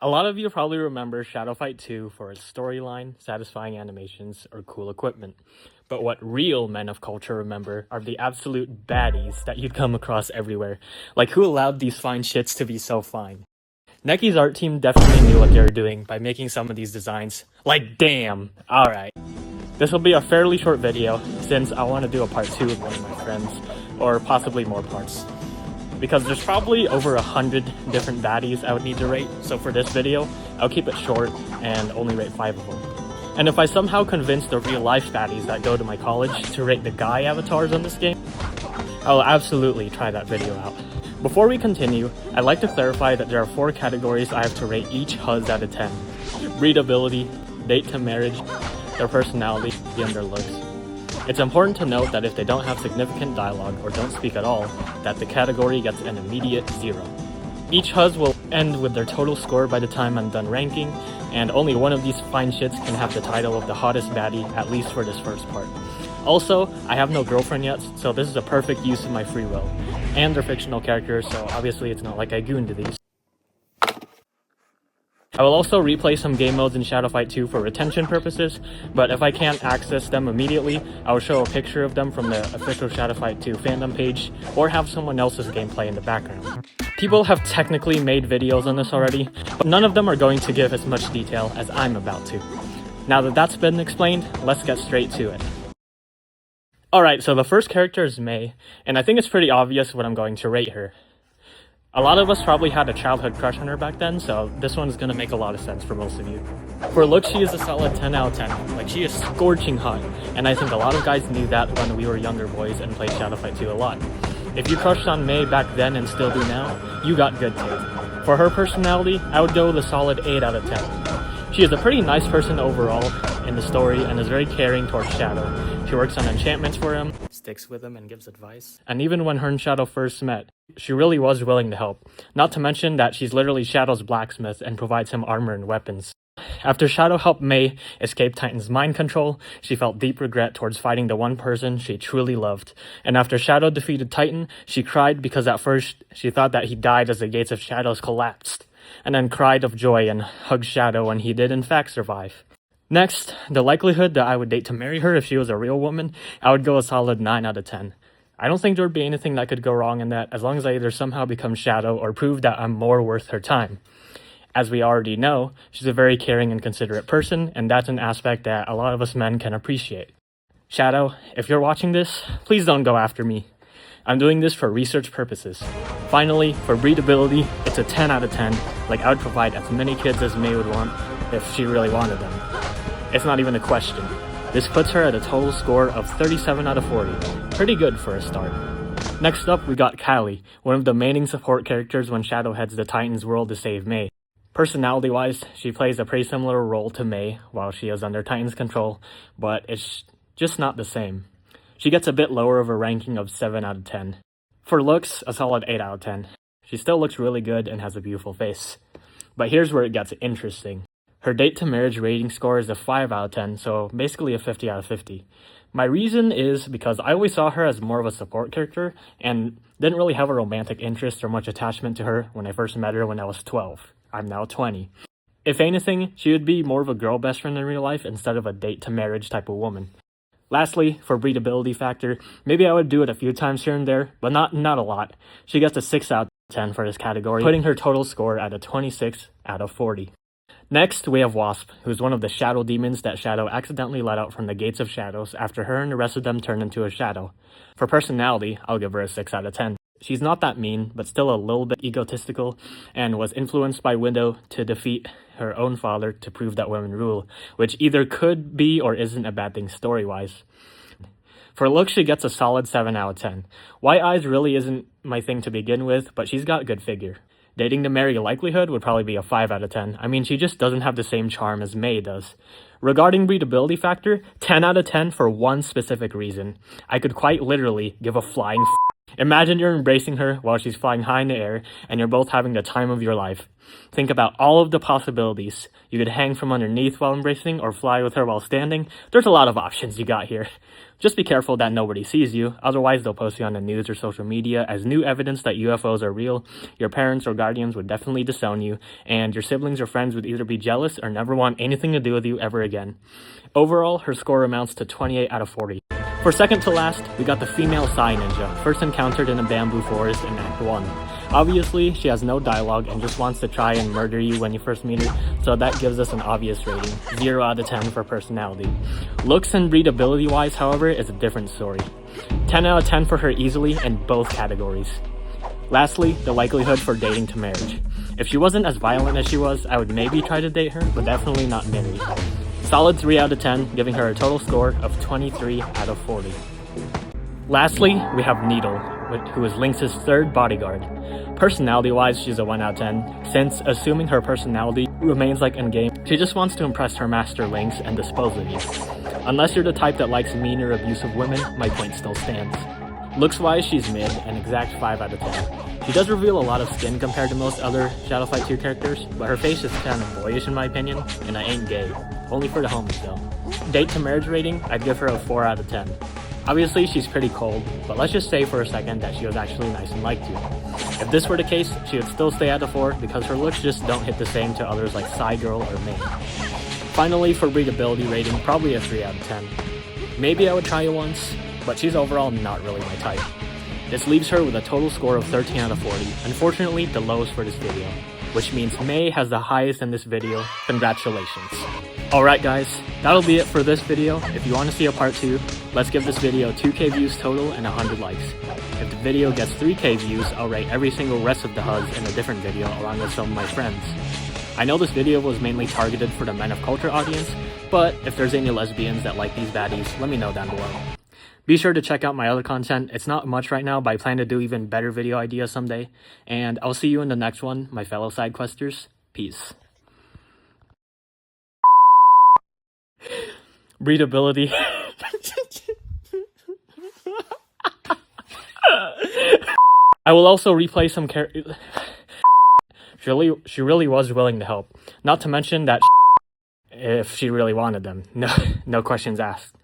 A lot of you probably remember Shadow Fight 2 for its storyline, satisfying animations, or cool equipment. But what real men of culture remember are the absolute baddies that you'd come across everywhere. Like, who allowed these fine shits to be so fine? Nekki's art team definitely knew what they were doing by making some of these designs. Like, damn! Alright. This will be a fairly short video, since I want to do a part 2 with one of my friends, or possibly more parts. Because there's probably over 100 different baddies I would need to rate, so for this video, I'll keep it short and only rate 5 of them. And if I somehow convince the real life baddies that go to my college to rate the guy avatars on this game, I'll absolutely try that video out. Before we continue, I'd like to clarify that there are 4 categories I have to rate each Huzz out of 10. Readability, date to marriage, their personality, and their looks. It's important to note that if they don't have significant dialogue or don't speak at all, that the category gets an immediate 0. Each Huzz will end with their total score by the time I'm done ranking, and only one of these fine shits can have the title of the hottest baddie, at least for this first part. Also, I have no girlfriend yet, so this is a perfect use of my free will. And they're fictional characters, so obviously it's not like I gooned these. I will also replay some game modes in Shadow Fight 2 for retention purposes, but if I can't access them immediately, I will show a picture of them from the official Shadow Fight 2 fandom page, or have someone else's gameplay in the background. People have technically made videos on this already, but none of them are going to give as much detail as I'm about to. Now that that's been explained, let's get straight to it. Alright, so the first character is Mei, and I think it's pretty obvious what I'm going to rate her. A lot of us probably had a childhood crush on her back then, so this one's gonna make a lot of sense for most of you. For looks, she is a solid 10 out of 10. Like, she is scorching hot, and I think a lot of guys knew that when we were younger boys and played Shadow Fight 2 a lot. If you crushed on Mei back then and still do now, you got good taste. For her personality, I would go with a solid 8 out of 10. She is a pretty nice person overall in the story and is very caring towards Shadow. She works on enchantments for him, sticks with him and gives advice. And even when her and Shadow first met, she really was willing to help. Not to mention that she's literally Shadow's blacksmith and provides him armor and weapons. After Shadow helped Mei escape Titan's mind control, she felt deep regret towards fighting the one person she truly loved. And after Shadow defeated Titan, she cried because at first she thought that he died as the gates of Shadows collapsed, and then cried of joy and hugged Shadow when he did in fact survive. Next, the likelihood that I would date to marry her if she was a real woman, I would go a solid 9 out of 10. I don't think there would be anything that could go wrong in that, as long as I either somehow become Shadow or prove that I'm more worth her time. As we already know, she's a very caring and considerate person, and that's an aspect that a lot of us men can appreciate. Shadow, if you're watching this, please don't go after me. I'm doing this for research purposes. Finally, for breedability, it's a 10 out of 10, like I would provide as many kids as Mei would want if she really wanted them. It's not even a question. This puts her at a total score of 37 out of 40. Pretty good for a start. Next up, we got Callie, one of the main support characters when Shadow heads the Titan's world to save Mei. Personality-wise, she plays a pretty similar role to Mei while she is under Titan's control, but it's just not the same. She gets a bit lower of a ranking of 7 out of 10. For looks, a solid 8 out of 10. She still looks really good and has a beautiful face. But here's where it gets interesting. Her date to marriage rating score is a 5 out of 10, so basically a 50 out of 50. My reason is because I always saw her as more of a support character and didn't really have a romantic interest or much attachment to her when I first met her when I was 12. I'm now 20. If anything, she would be more of a girl best friend in real life instead of a date to marriage type of woman. Lastly, for breedability factor, maybe I would do it a few times here and there, but not a lot. She gets a 6 out of 10 for this category, putting her total score at a 26 out of 40. Next, we have Wasp, who's one of the shadow demons that Shadow accidentally let out from the Gates of Shadows after her and the rest of them turned into a shadow. For personality, I'll give her a 6 out of 10. She's not that mean, but still a little bit egotistical, and was influenced by Widow to defeat her own father to prove that women rule, which either could be or isn't a bad thing story-wise. For looks, she gets a solid 7 out of 10. White eyes really isn't my thing to begin with, but she's got good figure. Dating to marry likelihood would probably be a 5 out of 10. I mean, she just doesn't have the same charm as Mei does. Regarding breedability factor, 10 out of 10 for one specific reason. I could quite literally give a flying Imagine you're embracing her while she's flying high in the air and you're both having the time of your life. Think about all of the possibilities. You could hang from underneath while embracing or fly with her while standing. There's a lot of options you got here. Just be careful that nobody sees you, otherwise they'll post you on the news or social media as new evidence that UFOs are real. Your parents or guardians would definitely disown you, and your siblings or friends would either be jealous or never want anything to do with you ever again. Overall, her score amounts to 28 out of 40. For second to last, we got the female Sai Ninja, first encountered in a bamboo forest in Act 1. Obviously, she has no dialogue and just wants to try and murder you when you first meet her, so that gives us an obvious rating, 0 out of 10 for personality. Looks and readability wise, however, is a different story. 10 out of 10 for her easily in both categories. Lastly, the likelihood for dating to marriage. If she wasn't as violent as she was, I would maybe try to date her, but definitely not marry. Solid 3 out of 10, giving her a total score of 23 out of 40. Lastly, we have Needle, who is Lynx's third bodyguard. Personality-wise, she's a 1 out of 10, since assuming her personality remains like in-game, she just wants to impress her master Lynx and dispose of you. Unless you're the type that likes mean or abusive women, my point still stands. Looks-wise, she's mid, an exact 5 out of 10. She does reveal a lot of skin compared to most other Shadow Fight 2 characters, but her face is kind of boyish in my opinion, and I ain't gay. Only for the homies though. Date to marriage rating, I'd give her a 4 out of 10. Obviously, she's pretty cold, but let's just say for a second that she was actually nice and liked you. If this were the case, she would still stay at a 4 because her looks just don't hit the same to others like Sai Girl or me. Finally, for readability rating, probably a 3 out of 10. Maybe I would try it once, but she's overall not really my type. This leaves her with a total score of 13 out of 40, unfortunately the lowest for this video, which means May has the highest in this video. Congratulations. Alright guys, that'll be it for this video. If you want to see a part 2, let's give this video 2k views total and 100 likes. If the video gets 3k views, I'll rate every single rest of the Huzz in a different video along with some of my friends. I know this video was mainly targeted for the men of culture audience, but if there's any lesbians that like these baddies, let me know down below. Be sure to check out my other content. It's not much right now, but I plan to do even better video ideas someday. And I'll see you in the next one, my fellow sidequesters. Peace. Readability. I will also replay some characters. She really was willing to help. Not to mention that if she really wanted them. No questions asked.